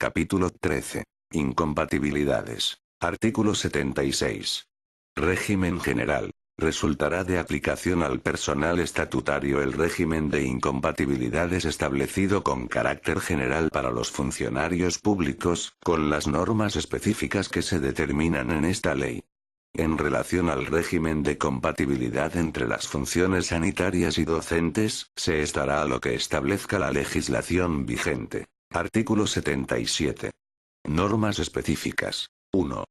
Capítulo 13. Incompatibilidades. Artículo 76. Régimen general. Resultará de aplicación al personal estatutario el régimen de incompatibilidades establecido con carácter general para los funcionarios públicos, con las normas específicas que se determinan en esta ley. En relación al régimen de compatibilidad entre las funciones sanitarias y docentes, se estará a lo que establezca la legislación vigente. Artículo 77. Normas específicas. 1.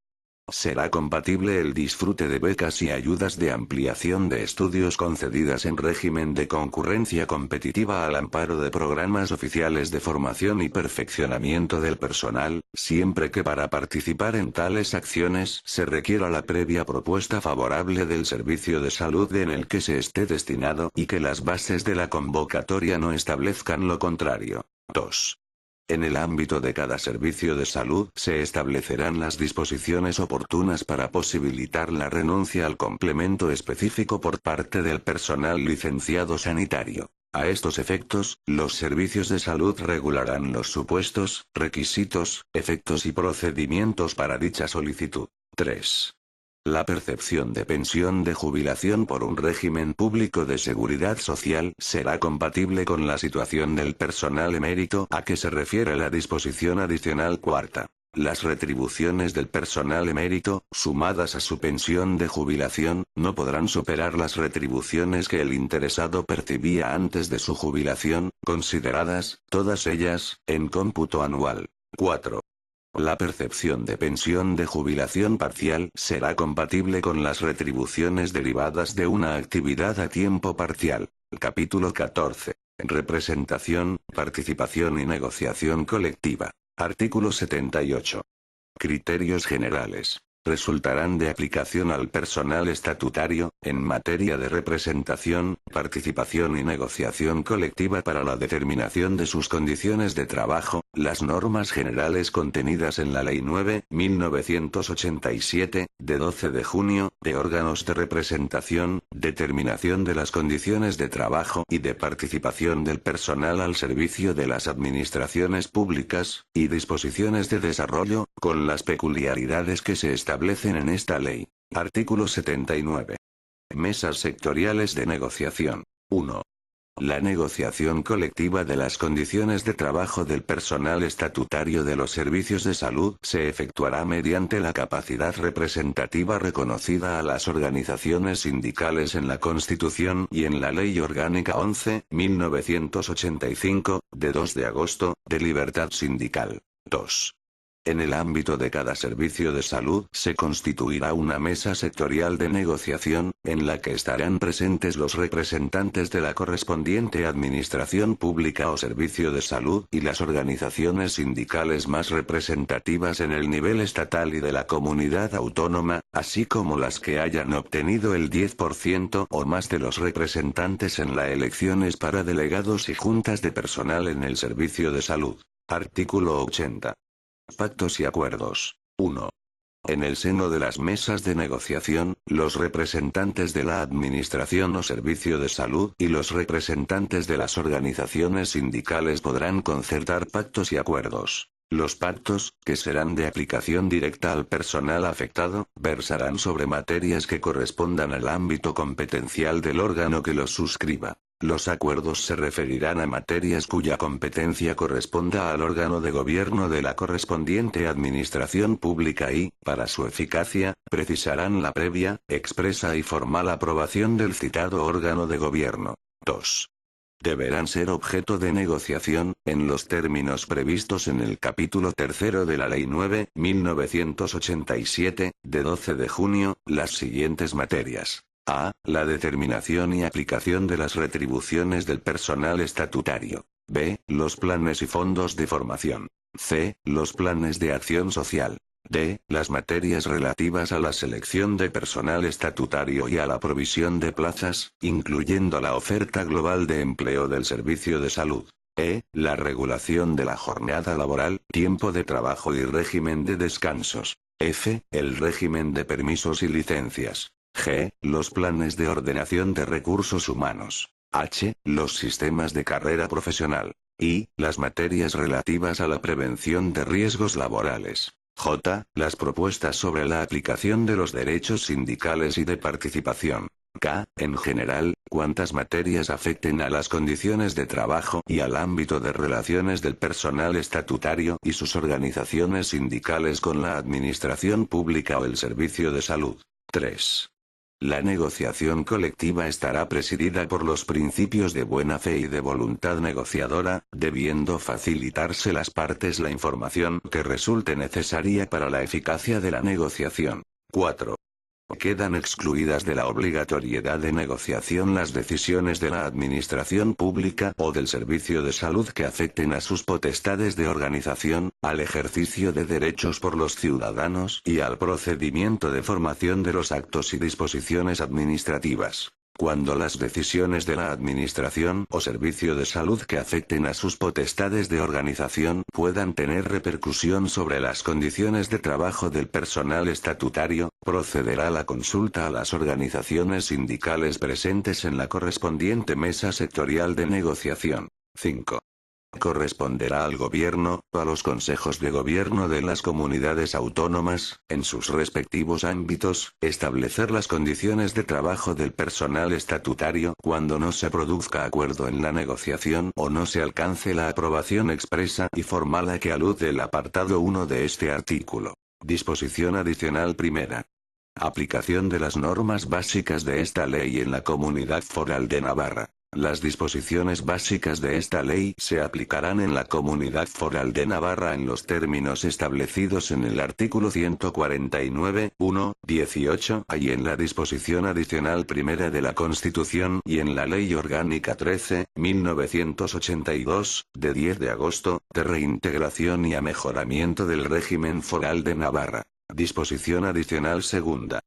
Será compatible el disfrute de becas y ayudas de ampliación de estudios concedidas en régimen de concurrencia competitiva al amparo de programas oficiales de formación y perfeccionamiento del personal, siempre que para participar en tales acciones se requiera la previa propuesta favorable del servicio de salud en el que se esté destinado y que las bases de la convocatoria no establezcan lo contrario. 2. En el ámbito de cada servicio de salud se establecerán las disposiciones oportunas para posibilitar la renuncia al complemento específico por parte del personal licenciado sanitario. A estos efectos, los servicios de salud regularán los supuestos, requisitos, efectos y procedimientos para dicha solicitud. 3. La percepción de pensión de jubilación por un régimen público de seguridad social será compatible con la situación del personal emérito a que se refiere la disposición adicional cuarta. Las retribuciones del personal emérito, sumadas a su pensión de jubilación, no podrán superar las retribuciones que el interesado percibía antes de su jubilación, consideradas, todas ellas, en cómputo anual. 4. La percepción de pensión de jubilación parcial será compatible con las retribuciones derivadas de una actividad a tiempo parcial. Capítulo 14. Representación, participación y negociación colectiva. Artículo 78. Criterios generales. Resultarán de aplicación al personal estatutario, en materia de representación, participación y negociación colectiva para la determinación de sus condiciones de trabajo, las normas generales contenidas en la Ley 9.1987, de 12 de junio, de órganos de representación, determinación de las condiciones de trabajo y de participación del personal al servicio de las administraciones públicas, y disposiciones de desarrollo, con las peculiaridades que se establecen en esta ley. Artículo 79. Mesas sectoriales de negociación. 1. La negociación colectiva de las condiciones de trabajo del personal estatutario de los servicios de salud se efectuará mediante la capacidad representativa reconocida a las organizaciones sindicales en la Constitución y en la Ley Orgánica 11.1985, de 2 de agosto, de libertad sindical. 2. En el ámbito de cada servicio de salud se constituirá una mesa sectorial de negociación, en la que estarán presentes los representantes de la correspondiente administración pública o servicio de salud y las organizaciones sindicales más representativas en el nivel estatal y de la comunidad autónoma, así como las que hayan obtenido el 10% o más de los representantes en las elecciones para delegados y juntas de personal en el servicio de salud. Artículo 80. Pactos y acuerdos. 1. En el seno de las mesas de negociación, los representantes de la Administración o Servicio de Salud y los representantes de las organizaciones sindicales podrán concertar pactos y acuerdos. Los pactos, que serán de aplicación directa al personal afectado, versarán sobre materias que correspondan al ámbito competencial del órgano que los suscriba. Los acuerdos se referirán a materias cuya competencia corresponda al órgano de gobierno de la correspondiente administración pública y, para su eficacia, precisarán la previa, expresa y formal aprobación del citado órgano de gobierno. 2. Deberán ser objeto de negociación, en los términos previstos en el capítulo 3 de la Ley 9.1987, de 12 de junio, las siguientes materias. A. La determinación y aplicación de las retribuciones del personal estatutario. B. Los planes y fondos de formación. C. Los planes de acción social. D. Las materias relativas a la selección de personal estatutario y a la provisión de plazas, incluyendo la oferta global de empleo del servicio de salud. E. La regulación de la jornada laboral, tiempo de trabajo y régimen de descansos. F. El régimen de permisos y licencias. G. Los planes de ordenación de recursos humanos. H. Los sistemas de carrera profesional. I. Las materias relativas a la prevención de riesgos laborales. J. Las propuestas sobre la aplicación de los derechos sindicales y de participación. K. En general, cuantas materias afecten a las condiciones de trabajo y al ámbito de relaciones del personal estatutario y sus organizaciones sindicales con la administración pública o el servicio de salud. 3. La negociación colectiva estará presidida por los principios de buena fe y de voluntad negociadora, debiendo facilitarse las partes la información que resulte necesaria para la eficacia de la negociación. 4. Quedan excluidas de la obligatoriedad de negociación las decisiones de la administración pública o del servicio de salud que afecten a sus potestades de organización, al ejercicio de derechos por los ciudadanos y al procedimiento de formación de los actos y disposiciones administrativas. Cuando las decisiones de la administración o servicio de salud que afecten a sus potestades de organización puedan tener repercusión sobre las condiciones de trabajo del personal estatutario, procederá la consulta a las organizaciones sindicales presentes en la correspondiente mesa sectorial de negociación. 5. Corresponderá al gobierno, a los consejos de gobierno de las comunidades autónomas, en sus respectivos ámbitos, establecer las condiciones de trabajo del personal estatutario cuando no se produzca acuerdo en la negociación o no se alcance la aprobación expresa y formal a que alude el apartado 1 de este artículo. Disposición adicional primera. Aplicación de las normas básicas de esta ley en la Comunidad Foral de Navarra. Las disposiciones básicas de esta ley se aplicarán en la Comunidad Foral de Navarra en los términos establecidos en el artículo 149, 1, 18 y en la disposición adicional primera de la Constitución y en la Ley Orgánica 13, 1982, de 10 de agosto, de reintegración y amejoramiento del régimen foral de Navarra. Disposición adicional segunda.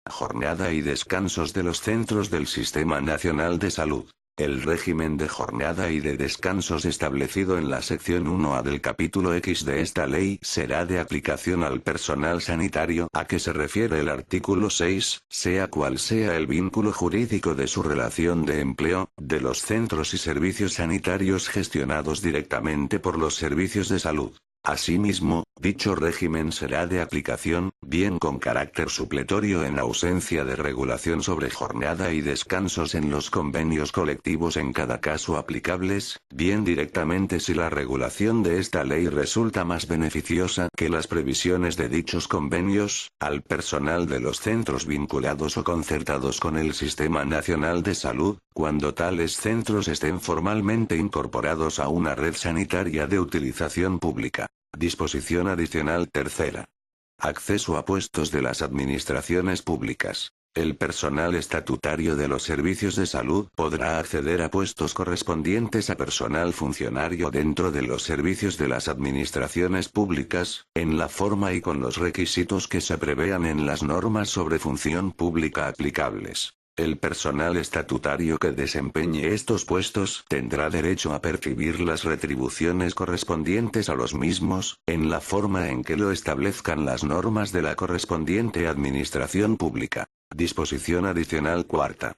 Jornada y descansos de los centros del Sistema Nacional de Salud. El régimen de jornada y de descansos establecido en la sección 1A del capítulo X de esta ley será de aplicación al personal sanitario a que se refiere el artículo 6, sea cual sea el vínculo jurídico de su relación de empleo, de los centros y servicios sanitarios gestionados directamente por los servicios de salud. Asimismo, dicho régimen será de aplicación, bien con carácter supletorio en ausencia de regulación sobre jornada y descansos en los convenios colectivos en cada caso aplicables, bien directamente si la regulación de esta ley resulta más beneficiosa que las previsiones de dichos convenios, al personal de los centros vinculados o concertados con el Sistema Nacional de Salud, cuando tales centros estén formalmente incorporados a una red sanitaria de utilización pública. Disposición adicional tercera. Acceso a puestos de las administraciones públicas. El personal estatutario de los servicios de salud podrá acceder a puestos correspondientes a personal funcionario dentro de los servicios de las administraciones públicas, en la forma y con los requisitos que se prevean en las normas sobre función pública aplicables. El personal estatutario que desempeñe estos puestos tendrá derecho a percibir las retribuciones correspondientes a los mismos, en la forma en que lo establezcan las normas de la correspondiente administración pública. Disposición adicional cuarta.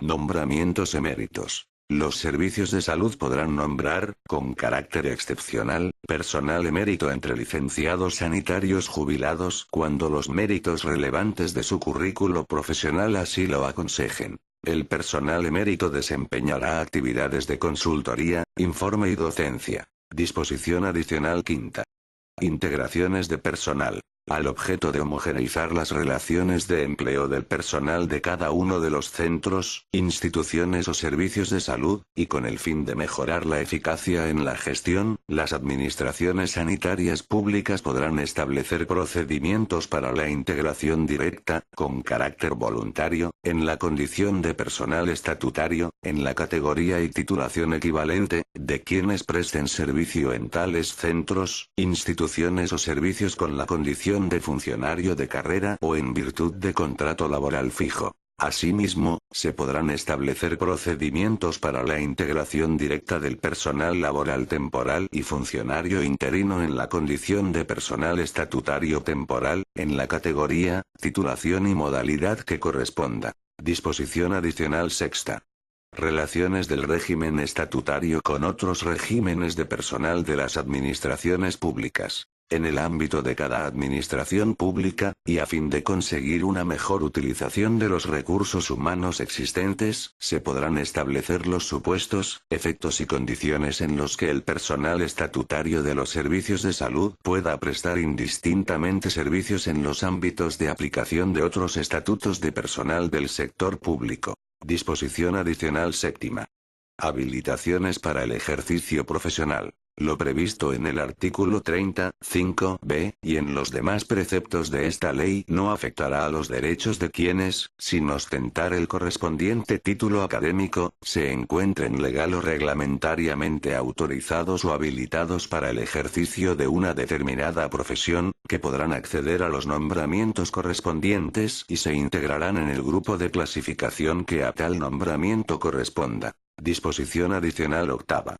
Nombramientos eméritos. Los servicios de salud podrán nombrar, con carácter excepcional, personal emérito entre licenciados sanitarios jubilados cuando los méritos relevantes de su currículo profesional así lo aconsejen. El personal emérito desempeñará actividades de consultoría, informe y docencia. Disposición adicional quinta. Integraciones de personal. Al objeto de homogeneizar las relaciones de empleo del personal de cada uno de los centros, instituciones o servicios de salud, y con el fin de mejorar la eficacia en la gestión, las administraciones sanitarias públicas podrán establecer procedimientos para la integración directa, con carácter voluntario, en la condición de personal estatutario, en la categoría y titulación equivalente, de quienes presten servicio en tales centros, instituciones o servicios con la condición de funcionario de carrera o en virtud de contrato laboral fijo. Asimismo, se podrán establecer procedimientos para la integración directa del personal laboral temporal y funcionario interino en la condición de personal estatutario temporal, en la categoría, titulación y modalidad que corresponda. Disposición adicional sexta. Relaciones del régimen estatutario con otros regímenes de personal de las administraciones públicas. En el ámbito de cada administración pública, y a fin de conseguir una mejor utilización de los recursos humanos existentes, se podrán establecer los supuestos, efectos y condiciones en los que el personal estatutario de los servicios de salud pueda prestar indistintamente servicios en los ámbitos de aplicación de otros estatutos de personal del sector público. Disposición adicional séptima. Habilitaciones para el ejercicio profesional. Lo previsto en el artículo 35b, y en los demás preceptos de esta ley no afectará a los derechos de quienes, sin ostentar el correspondiente título académico, se encuentren legal o reglamentariamente autorizados o habilitados para el ejercicio de una determinada profesión, que podrán acceder a los nombramientos correspondientes y se integrarán en el grupo de clasificación que a tal nombramiento corresponda. Disposición adicional octava.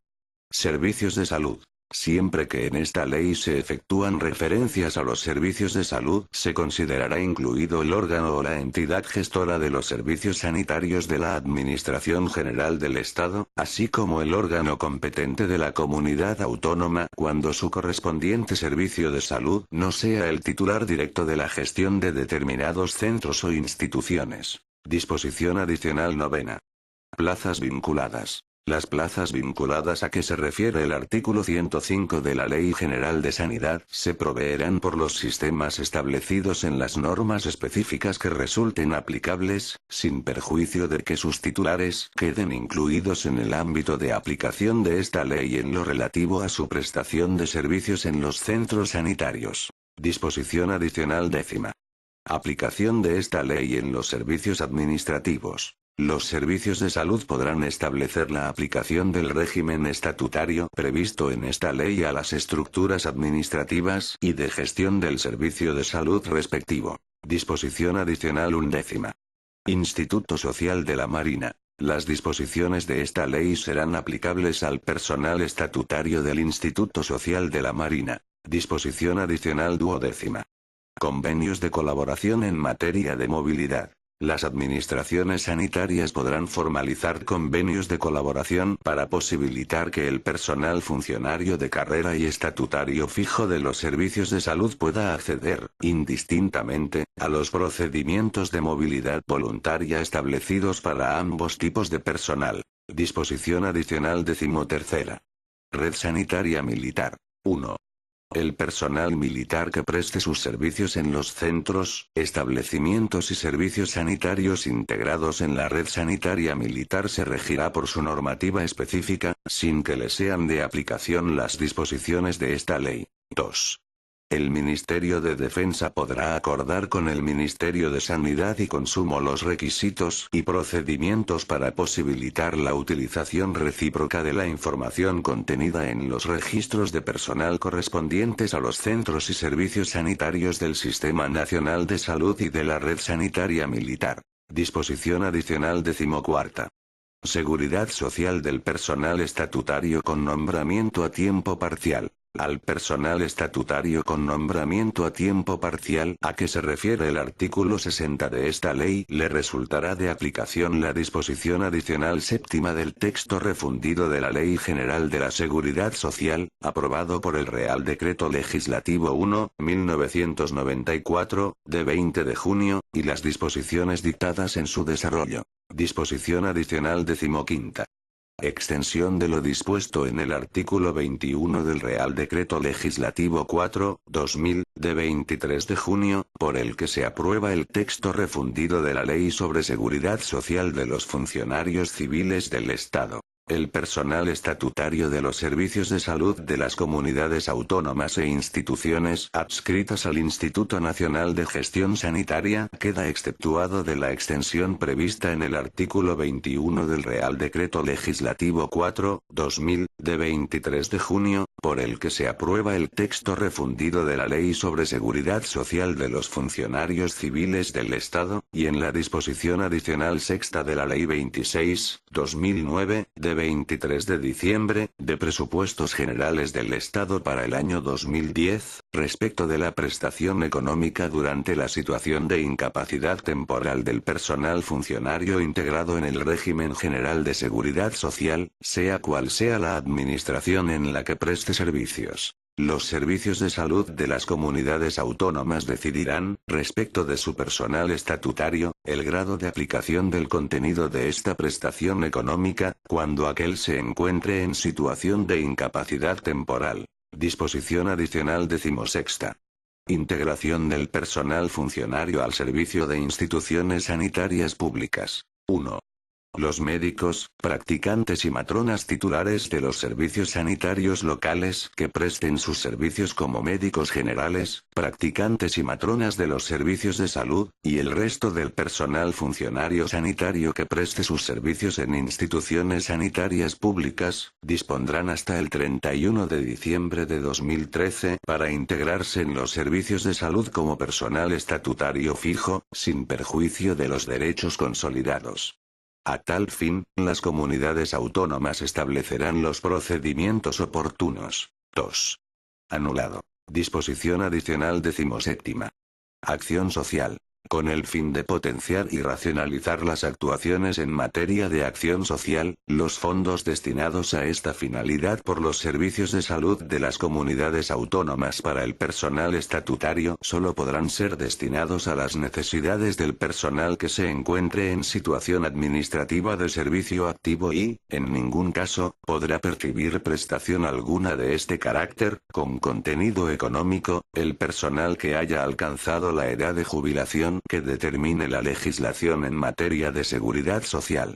Servicios de salud. Siempre que en esta ley se efectúan referencias a los servicios de salud, se considerará incluido el órgano o la entidad gestora de los servicios sanitarios de la Administración General del Estado, así como el órgano competente de la comunidad autónoma, cuando su correspondiente servicio de salud no sea el titular directo de la gestión de determinados centros o instituciones. Disposición adicional novena. Plazas vinculadas. Las plazas vinculadas a que se refiere el artículo 105 de la Ley General de Sanidad se proveerán por los sistemas establecidos en las normas específicas que resulten aplicables, sin perjuicio de que sus titulares queden incluidos en el ámbito de aplicación de esta ley en lo relativo a su prestación de servicios en los centros sanitarios. Disposición adicional décima. Aplicación de esta ley en los servicios administrativos. Los servicios de salud podrán establecer la aplicación del régimen estatutario previsto en esta ley a las estructuras administrativas y de gestión del servicio de salud respectivo. Disposición adicional undécima. Instituto Social de la Marina. Las disposiciones de esta ley serán aplicables al personal estatutario del Instituto Social de la Marina. Disposición adicional duodécima. Convenios de colaboración en materia de movilidad. Las administraciones sanitarias podrán formalizar convenios de colaboración para posibilitar que el personal funcionario de carrera y estatutario fijo de los servicios de salud pueda acceder, indistintamente, a los procedimientos de movilidad voluntaria establecidos para ambos tipos de personal. Disposición adicional decimotercera. Red sanitaria militar. 1. El personal militar que preste sus servicios en los centros, establecimientos y servicios sanitarios integrados en la red sanitaria militar se regirá por su normativa específica, sin que le sean de aplicación las disposiciones de esta ley. 2. El Ministerio de Defensa podrá acordar con el Ministerio de Sanidad y Consumo los requisitos y procedimientos para posibilitar la utilización recíproca de la información contenida en los registros de personal correspondientes a los centros y servicios sanitarios del Sistema Nacional de Salud y de la Red Sanitaria Militar. Disposición adicional decimocuarta. Seguridad social del personal estatutario con nombramiento a tiempo parcial. Al personal estatutario con nombramiento a tiempo parcial a que se refiere el artículo 60 de esta ley le resultará de aplicación la disposición adicional séptima del texto refundido de la Ley General de la Seguridad Social, aprobado por el Real Decreto Legislativo 1/1994, de 20 de junio, y las disposiciones dictadas en su desarrollo. Disposición adicional decimoquinta. Extensión de lo dispuesto en el artículo 21 del Real Decreto Legislativo 4/2000, de 23 de junio, por el que se aprueba el texto refundido de la Ley sobre Seguridad Social de los funcionarios civiles del Estado. El personal estatutario de los servicios de salud de las comunidades autónomas e instituciones adscritas al Instituto Nacional de Gestión Sanitaria queda exceptuado de la extensión prevista en el artículo 21 del Real Decreto Legislativo 4/2000, de 23 de junio, por el que se aprueba el texto refundido de la Ley sobre Seguridad Social de los funcionarios civiles del Estado, y en la disposición adicional sexta de la Ley 26/2009, de 23 de diciembre, de Presupuestos Generales del Estado para el año 2010, respecto de la prestación económica durante la situación de incapacidad temporal del personal funcionario integrado en el régimen general de seguridad social, sea cual sea la administración en la que preste servicios. Los servicios de salud de las comunidades autónomas decidirán, respecto de su personal estatutario, el grado de aplicación del contenido de esta prestación económica, cuando aquel se encuentre en situación de incapacidad temporal. Disposición adicional 16ª. Integración del personal funcionario al servicio de instituciones sanitarias públicas. 1. Los médicos, practicantes y matronas titulares de los servicios sanitarios locales que presten sus servicios como médicos generales, practicantes y matronas de los servicios de salud, y el resto del personal funcionario sanitario que preste sus servicios en instituciones sanitarias públicas, dispondrán hasta el 31 de diciembre de 2013 para integrarse en los servicios de salud como personal estatutario fijo, sin perjuicio de los derechos consolidados. A tal fin, las comunidades autónomas establecerán los procedimientos oportunos. 2. Anulado. Disposición adicional 17ª. Acción social. Con el fin de potenciar y racionalizar las actuaciones en materia de acción social, los fondos destinados a esta finalidad por los servicios de salud de las comunidades autónomas para el personal estatutario solo podrán ser destinados a las necesidades del personal que se encuentre en situación administrativa de servicio activo y, en ningún caso, podrá percibir prestación alguna de este carácter, con contenido económico, el personal que haya alcanzado la edad de jubilación que determine la legislación en materia de seguridad social.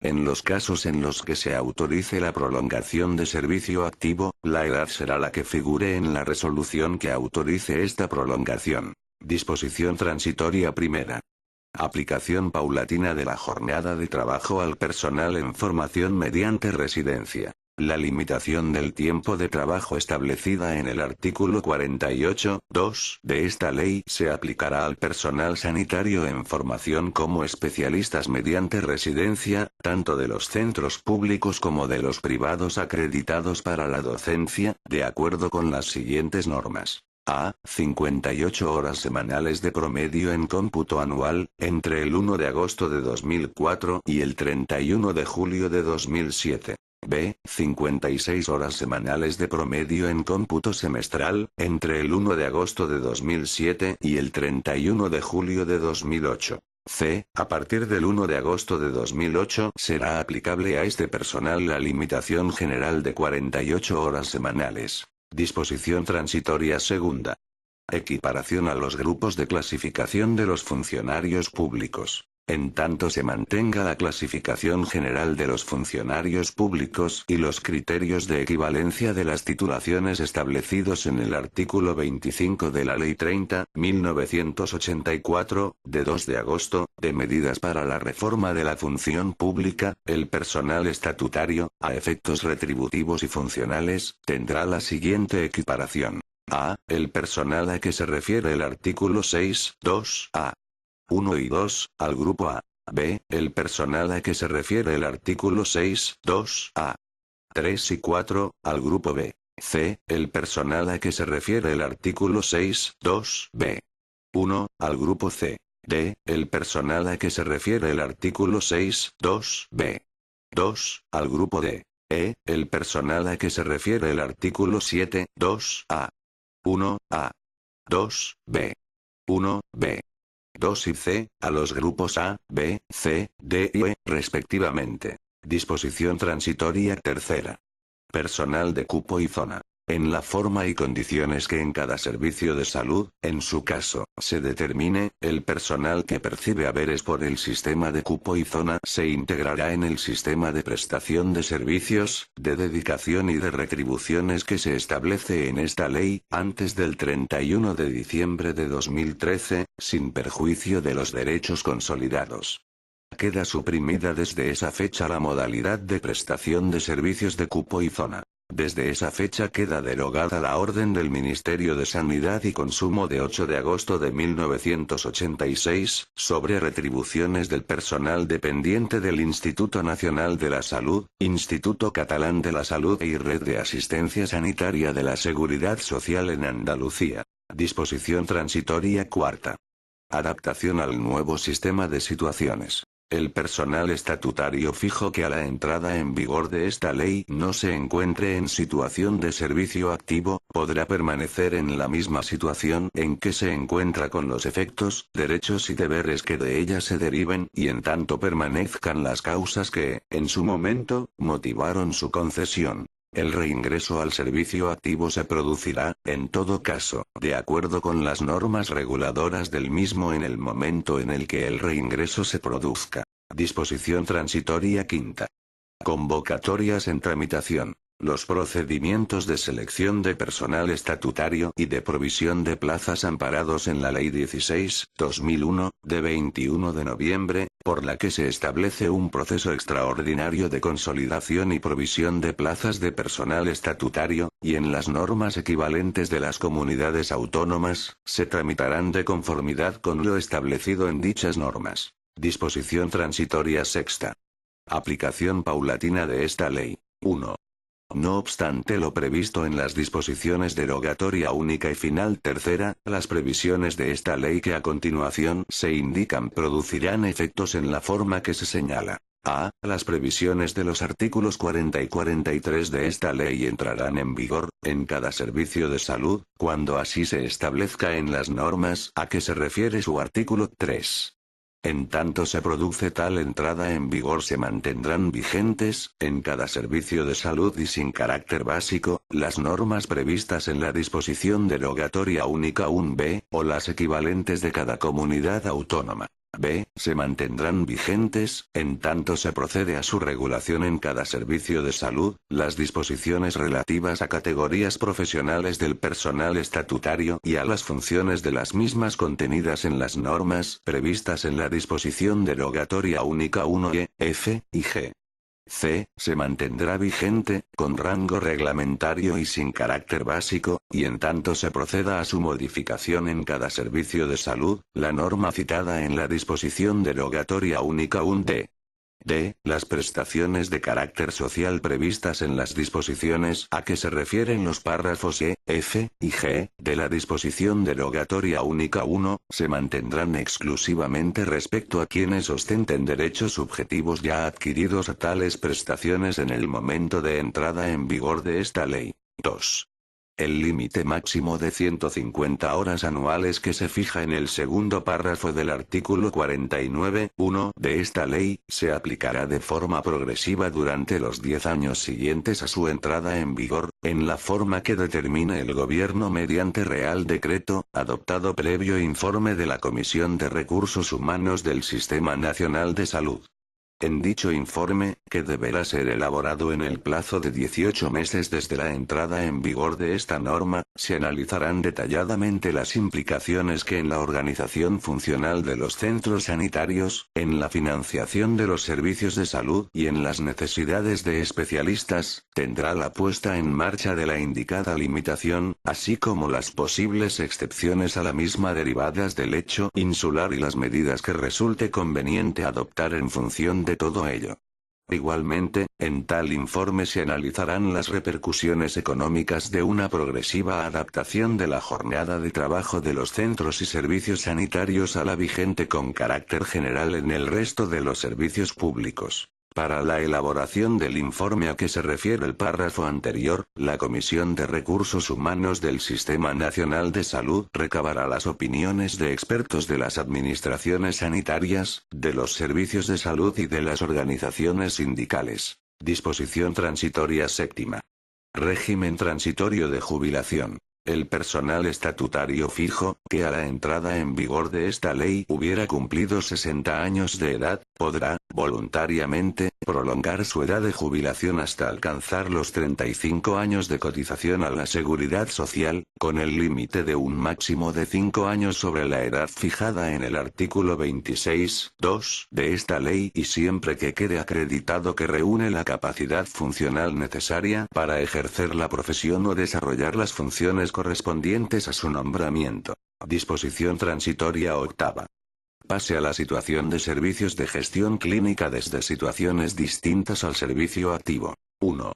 En los casos en los que se autorice la prolongación de servicio activo, la edad será la que figure en la resolución que autorice esta prolongación. Disposición transitoria primera. Aplicación paulatina de la jornada de trabajo al personal en formación mediante residencia. La limitación del tiempo de trabajo establecida en el artículo 48.2 de esta ley se aplicará al personal sanitario en formación como especialistas mediante residencia, tanto de los centros públicos como de los privados acreditados para la docencia, de acuerdo con las siguientes normas. A. 58 horas semanales de promedio en cómputo anual, entre el 1 de agosto de 2004 y el 31 de julio de 2007. B. 56 horas semanales de promedio en cómputo semestral, entre el 1 de agosto de 2007 y el 31 de julio de 2008. C. A partir del 1 de agosto de 2008 será aplicable a este personal la limitación general de 48 horas semanales. Disposición transitoria segunda. Equiparación a los grupos de clasificación de los funcionarios públicos. En tanto se mantenga la clasificación general de los funcionarios públicos y los criterios de equivalencia de las titulaciones establecidos en el artículo 25 de la Ley 30.1984, de 2 de agosto, de medidas para la reforma de la función pública, el personal estatutario, a efectos retributivos y funcionales, tendrá la siguiente equiparación. A. El personal a que se refiere el artículo 6.2a. 1 y 2, al grupo A. B. El personal a que se refiere el artículo 6.2a. 3 y 4, al grupo B. C. El personal a que se refiere el artículo 6.2b. 1, al grupo C. D. El personal a que se refiere el artículo 6.2b. 2, al grupo D. E. El personal a que se refiere el artículo 7.2a. 1a. 2b. 1b. 2 y C, a los grupos A, B, C, D y E, respectivamente. Disposición transitoria tercera. Personal de cupo y zona. En la forma y condiciones que en cada servicio de salud, en su caso, se determine, el personal que percibe haberes por el sistema de cupo y zona se integrará en el sistema de prestación de servicios, de dedicación y de retribuciones que se establece en esta ley, antes del 31 de diciembre de 2013, sin perjuicio de los derechos consolidados. Queda suprimida desde esa fecha la modalidad de prestación de servicios de cupo y zona. Desde esa fecha queda derogada la orden del Ministerio de Sanidad y Consumo de 8 de agosto de 1986, sobre retribuciones del personal dependiente del Instituto Nacional de la Salud, Instituto Catalán de la Salud y Red de Asistencia Sanitaria de la Seguridad Social en Andalucía. Disposición transitoria cuarta. Adaptación al nuevo sistema de situaciones. El personal estatutario fijo que a la entrada en vigor de esta ley no se encuentre en situación de servicio activo, podrá permanecer en la misma situación en que se encuentra con los efectos, derechos y deberes que de ella se deriven, y en tanto permanezcan las causas que, en su momento, motivaron su concesión. El reingreso al servicio activo se producirá, en todo caso, de acuerdo con las normas reguladoras del mismo en el momento en el que el reingreso se produzca. Disposición transitoria quinta. Convocatorias en tramitación. Los procedimientos de selección de personal estatutario y de provisión de plazas amparados en la Ley 16/2001, de 21 de noviembre, por la que se establece un proceso extraordinario de consolidación y provisión de plazas de personal estatutario, y en las normas equivalentes de las comunidades autónomas, se tramitarán de conformidad con lo establecido en dichas normas. Disposición transitoria sexta. Aplicación paulatina de esta ley. 1. No obstante lo previsto en las disposiciones derogatoria única y final tercera, las previsiones de esta ley que a continuación se indican producirán efectos en la forma que se señala. A. Las previsiones de los artículos 40 y 43 de esta ley entrarán en vigor, en cada servicio de salud, cuando así se establezca en las normas a que se refiere su artículo 3. En tanto se produce tal entrada en vigor se mantendrán vigentes, en cada servicio de salud y sin carácter básico, las normas previstas en la disposición derogatoria única 1b, o las equivalentes de cada comunidad autónoma. B. Se mantendrán vigentes, en tanto se procede a su regulación en cada servicio de salud, las disposiciones relativas a categorías profesionales del personal estatutario y a las funciones de las mismas contenidas en las normas previstas en la disposición derogatoria única 1e, f y g. C. Se mantendrá vigente, con rango reglamentario y sin carácter básico, y en tanto se proceda a su modificación en cada servicio de salud, la norma citada en la disposición derogatoria única 1d. D. Las prestaciones de carácter social previstas en las disposiciones a que se refieren los párrafos E, F y G de la disposición derogatoria única 1, se mantendrán exclusivamente respecto a quienes ostenten derechos subjetivos ya adquiridos a tales prestaciones en el momento de entrada en vigor de esta ley. 2. El límite máximo de 150 horas anuales que se fija en el segundo párrafo del artículo 49(1) de esta ley, se aplicará de forma progresiva durante los 10 años siguientes a su entrada en vigor, en la forma que determine el Gobierno mediante Real Decreto, adoptado previo informe de la Comisión de Recursos Humanos del Sistema Nacional de Salud. En dicho informe, que deberá ser elaborado en el plazo de 18 meses desde la entrada en vigor de esta norma, se analizarán detalladamente las implicaciones que en la organización funcional de los centros sanitarios, en la financiación de los servicios de salud y en las necesidades de especialistas, tendrá la puesta en marcha de la indicada limitación, así como las posibles excepciones a la misma derivadas del hecho insular y las medidas que resulte conveniente adoptar en función de todo ello. Igualmente, en tal informe se analizarán las repercusiones económicas de una progresiva adaptación de la jornada de trabajo de los centros y servicios sanitarios a la vigente con carácter general en el resto de los servicios públicos. Para la elaboración del informe a que se refiere el párrafo anterior, la Comisión de Recursos Humanos del Sistema Nacional de Salud recabará las opiniones de expertos de las administraciones sanitarias, de los servicios de salud y de las organizaciones sindicales. Disposición transitoria séptima. Régimen transitorio de jubilación. El personal estatutario fijo, que a la entrada en vigor de esta ley hubiera cumplido 60 años de edad, podrá, voluntariamente, prolongar su edad de jubilación hasta alcanzar los 35 años de cotización a la Seguridad Social, con el límite de un máximo de 5 años sobre la edad fijada en el artículo 26.2 de esta ley y siempre que quede acreditado que reúne la capacidad funcional necesaria para ejercer la profesión o desarrollar las funciones correspondientes a su nombramiento. Disposición transitoria octava. Pase a la situación de servicios de gestión clínica desde situaciones distintas al servicio activo. 1.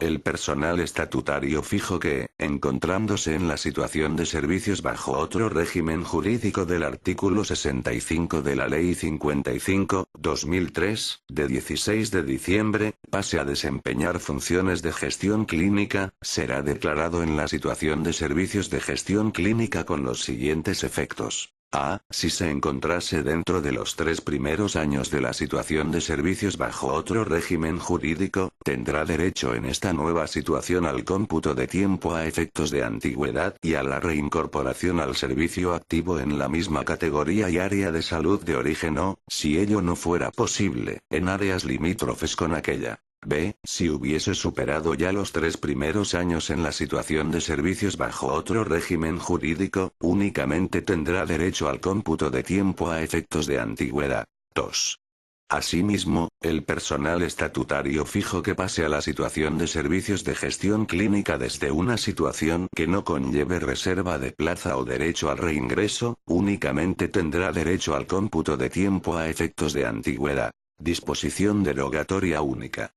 El personal estatutario fijo que, encontrándose en la situación de servicios bajo otro régimen jurídico del artículo 65 de la Ley 55/2003, de 16 de diciembre, pase a desempeñar funciones de gestión clínica, será declarado en la situación de servicios de gestión clínica con los siguientes efectos. A. Si se encontrase dentro de los 3 primeros años de la situación de servicios bajo otro régimen jurídico, tendrá derecho en esta nueva situación al cómputo de tiempo a efectos de antigüedad y a la reincorporación al servicio activo en la misma categoría y área de salud de origen o, si ello no fuera posible, en áreas limítrofes con aquella. B. Si hubiese superado ya los 3 primeros años en la situación de servicios bajo otro régimen jurídico, únicamente tendrá derecho al cómputo de tiempo a efectos de antigüedad. 2. Asimismo, el personal estatutario fijo que pase a la situación de servicios de gestión clínica desde una situación que no conlleve reserva de plaza o derecho al reingreso, únicamente tendrá derecho al cómputo de tiempo a efectos de antigüedad. Disposición derogatoria única.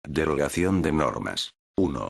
Derogación de normas. 1.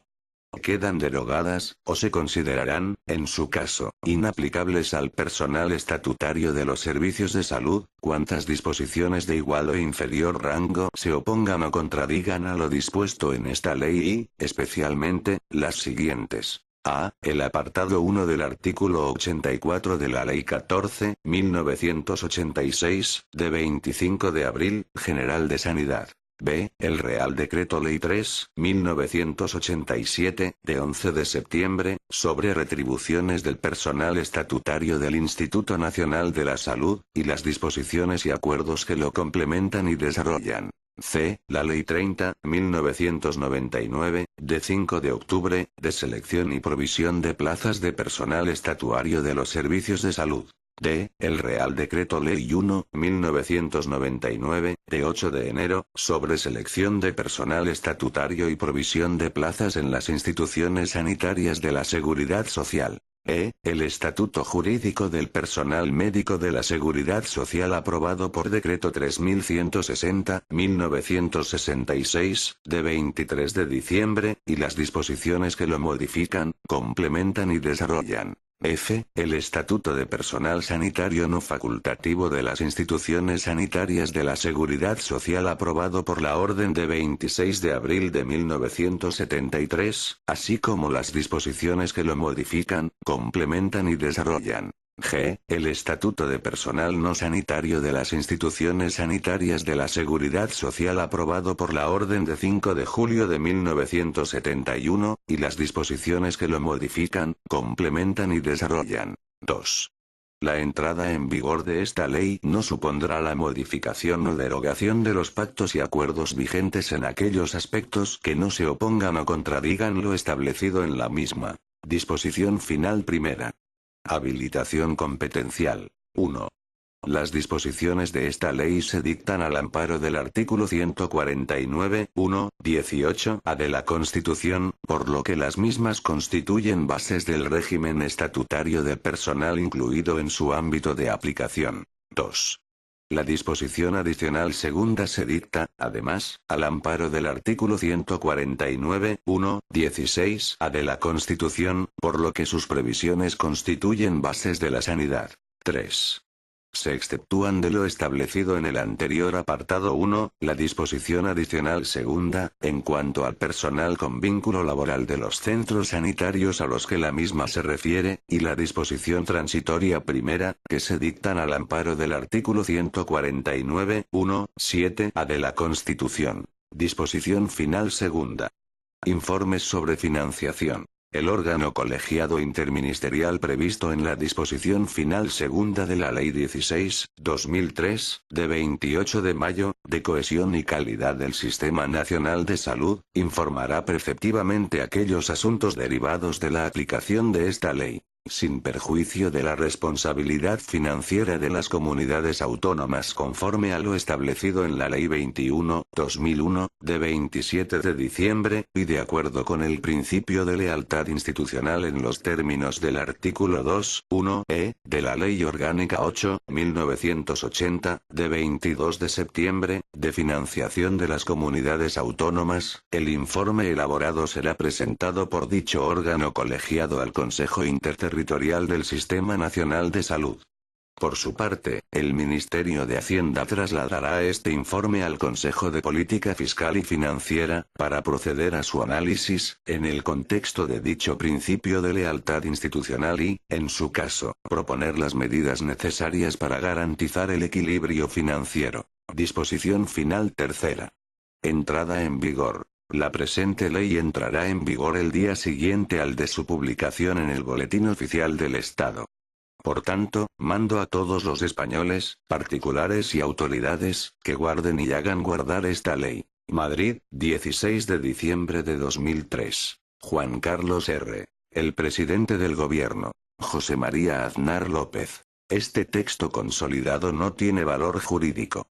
Quedan derogadas, o se considerarán, en su caso, inaplicables al personal estatutario de los servicios de salud, cuantas disposiciones de igual o inferior rango se opongan o contradigan a lo dispuesto en esta ley y, especialmente, las siguientes. A. El apartado 1 del artículo 84 de la Ley 14.1986, de 25 de abril, General de Sanidad. B. El Real Decreto Ley 3.1987, de 11 de septiembre, sobre retribuciones del personal estatutario del Instituto Nacional de la Salud, y las disposiciones y acuerdos que lo complementan y desarrollan. C. La Ley 30.1999, de 5 de octubre, de selección y provisión de plazas de personal estatuario de los servicios de salud. D. El Real Decreto Ley 1.1999, de 8 de enero, sobre selección de personal estatutario y provisión de plazas en las instituciones sanitarias de la Seguridad Social. E. El Estatuto Jurídico del Personal Médico de la Seguridad Social aprobado por Decreto 3160/1966, de 23 de diciembre, y las disposiciones que lo modifican, complementan y desarrollan. F. El Estatuto de Personal Sanitario no facultativo de las instituciones sanitarias de la Seguridad Social aprobado por la Orden de 26 de abril de 1973, así como las disposiciones que lo modifican, complementan y desarrollan. G. El Estatuto de Personal no sanitario de las instituciones sanitarias de la Seguridad Social aprobado por la Orden de 5 de julio de 1971, y las disposiciones que lo modifican, complementan y desarrollan. 2. La entrada en vigor de esta ley no supondrá la modificación o derogación de los pactos y acuerdos vigentes en aquellos aspectos que no se opongan o contradigan lo establecido en la misma. Disposición final primera. Habilitación competencial. 1. Las disposiciones de esta ley se dictan al amparo del artículo 149, 1, 18-A de la Constitución, por lo que las mismas constituyen bases del régimen estatutario del personal incluido en su ámbito de aplicación. 2. La disposición adicional segunda se dicta, además, al amparo del artículo 149, 1, 16-A de la Constitución, por lo que sus previsiones constituyen bases de la sanidad. 3. Se exceptúan de lo establecido en el anterior apartado 1, la disposición adicional segunda, en cuanto al personal con vínculo laboral de los centros sanitarios a los que la misma se refiere, y la disposición transitoria primera, que se dictan al amparo del artículo 149, 1, 7-A de la Constitución. Disposición final segunda. Informes sobre financiación. El órgano colegiado interministerial previsto en la disposición final segunda de la Ley 16/2003, de 28 de mayo, de cohesión y calidad del Sistema Nacional de Salud, informará preceptivamente aquellos asuntos derivados de la aplicación de esta ley, sin perjuicio de la responsabilidad financiera de las comunidades autónomas conforme a lo establecido en la Ley 21/2001, de 27 de diciembre, y de acuerdo con el principio de lealtad institucional en los términos del artículo 2(1)(e) de la Ley Orgánica 8/1980, de 22 de septiembre, de financiación de las comunidades autónomas. El informe elaborado será presentado por dicho órgano colegiado al Consejo Interterritorial del Sistema Nacional de Salud. Por su parte, el Ministerio de Hacienda trasladará este informe al Consejo de Política Fiscal y Financiera, para proceder a su análisis, en el contexto de dicho principio de lealtad institucional y, en su caso, proponer las medidas necesarias para garantizar el equilibrio financiero. Disposición final tercera. Entrada en vigor. La presente ley entrará en vigor el día siguiente al de su publicación en el Boletín Oficial del Estado. Por tanto, mando a todos los españoles, particulares y autoridades, que guarden y hagan guardar esta ley. Madrid, 16 de diciembre de 2003. Juan Carlos R. El presidente del gobierno. José María Aznar López. Este texto consolidado no tiene valor jurídico.